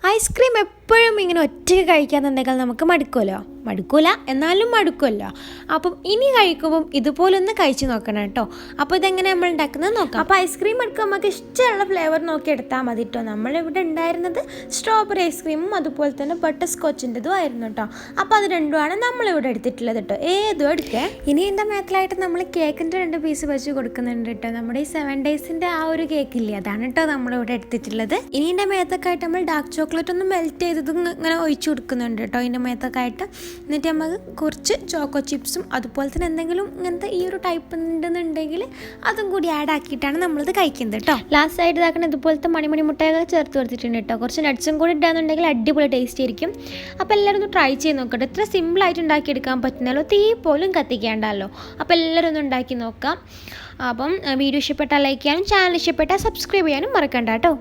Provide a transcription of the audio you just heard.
Ice cream എപ്പോഴും ഇങ്ങനെ ഒറ്റയ്ക്ക് കഴിക്കാന്നുണ്ടെങ്കിൽ നമുക്ക് മടുക്കൂല എന്നാലും മടുക്കുമല്ലോ. അപ്പം ഇനി കഴിക്കുമ്പം ഇതുപോലൊന്ന് കഴിച്ച് നോക്കണം കേട്ടോ. അപ്പോൾ ഇതെങ്ങനെ നമ്മൾ ഉണ്ടാക്കുന്നത് നോക്കാം. അപ്പോൾ ഐസ്ക്രീം എടുക്കുക, നമുക്ക് ഇഷ്ടമുള്ള ഫ്ലേവർ നോക്കി എടുത്താൽ മതി കേട്ടോ. നമ്മളിവിടെ ഉണ്ടായിരുന്നത് സ്ട്രോബെറി ഐസ്ക്രീമും അതുപോലെ തന്നെ ബട്ടർ സ്കോച്ചിൻ്റെതും ആയിരുന്നു കേട്ടോ. അപ്പോൾ അത് രണ്ടുമാണ് നമ്മളിവിടെ എടുത്തിട്ടുള്ളത് കേട്ടോ. ഏതും എടുക്കുക. ഇനി എൻ്റെ മേത്തിലായിട്ട് നമ്മൾ കേക്കിൻ്റെ 2 പീസ് വെച്ച് കൊടുക്കുന്നുണ്ട് കേട്ടോ. നമ്മുടെ ഈ 7 ഡേയ്സിൻ്റെ ആ ഒരു കേക്കില്ലേ, അതാണ് കേട്ടോ നമ്മളിവിടെ എടുത്തിട്ടുള്ളത്. ഇനി എൻ്റെ മേത്തൊക്കെ ആയിട്ട് നമ്മൾ ഡാർക്ക് ചോക്ലേറ്റ് ഒന്ന് മെൽറ്റ് ചെയ്തതും ഇങ്ങനെ ഒഴിച്ചു കൊടുക്കുന്നുണ്ട് കേട്ടോ ഇതിൻ്റെ മേത്തൊക്കെ ആയിട്ട്. എന്നിട്ട് നമുക്ക് കുറച്ച് ചോക്കോ ചിപ്സും അതുപോലെ തന്നെ എന്തെങ്കിലും ഇങ്ങനത്തെ ഈ ഒരു ടൈപ്പ് ഉണ്ടെന്നുണ്ടെങ്കിൽ അതും കൂടി ആഡ് ആക്കിയിട്ടാണ് നമ്മളിത് കഴിക്കുന്നത് കേട്ടോ. ലാസ്റ്റ് ആയിട്ട് ഇതാക്കണം ഇതുപോലത്തെ മണി മുട്ടയൊക്കെ ചേർത്ത് കൊടുത്തിട്ടുണ്ട് കേട്ടോ. കുറച്ച് നട്ട്സും കൂടി ഇട്ടാന്നുണ്ടെങ്കിൽ അടിപൊളി ടേസ്റ്റ് ആയിരിക്കും. അപ്പോൾ എല്ലാവരും ഒന്ന് ട്രൈ ചെയ്ത് നോക്കട്ടെ. ഇത്ര സിമ്പിളായിട്ട് ഉണ്ടാക്കിയെടുക്കാൻ പറ്റുന്നല്ലോ, തീ പോലും കത്തിക്കേണ്ടല്ലോ. അപ്പോൾ എല്ലാവരും ഒന്ന് ഉണ്ടാക്കി നോക്കാം. അപ്പം വീഡിയോ ഇഷ്ടപ്പെട്ടാൽ ലൈക്ക് ചെയ്യാനും ചാനൽ ഇഷ്ടപ്പെട്ടാൽ സബ്സ്ക്രൈബ് ചെയ്യാനും മറക്കണ്ട കേട്ടോ.